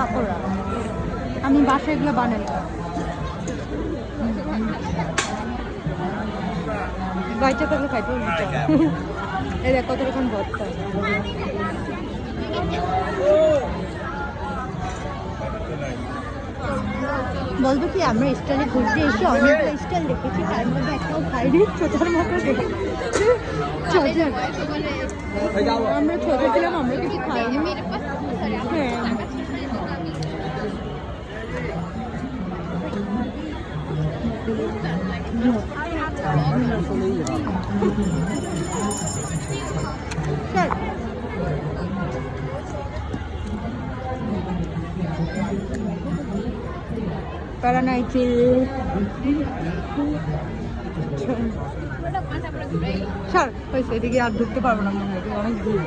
পাকোড়া। আমি বাসায় এগুলো বানাই। বাচ্চা থাকলে খাইতে এই দেখ কত রকম ভর্তা। বলবো কি আমরা স্টাইলে ঘুরতে এসে অনেকগুলো স্টাইল দেখেছি, তার মধ্যে একটাও খাইনি। ছোটার মতো আমরা ছোট ছিলাম, আমরা কিছু খাইনি। প্যারা নাই চিল। স্যার হয়েছে, এদিকে আর ঢুকতে পারবো না মনে হয়, অনেক দূর।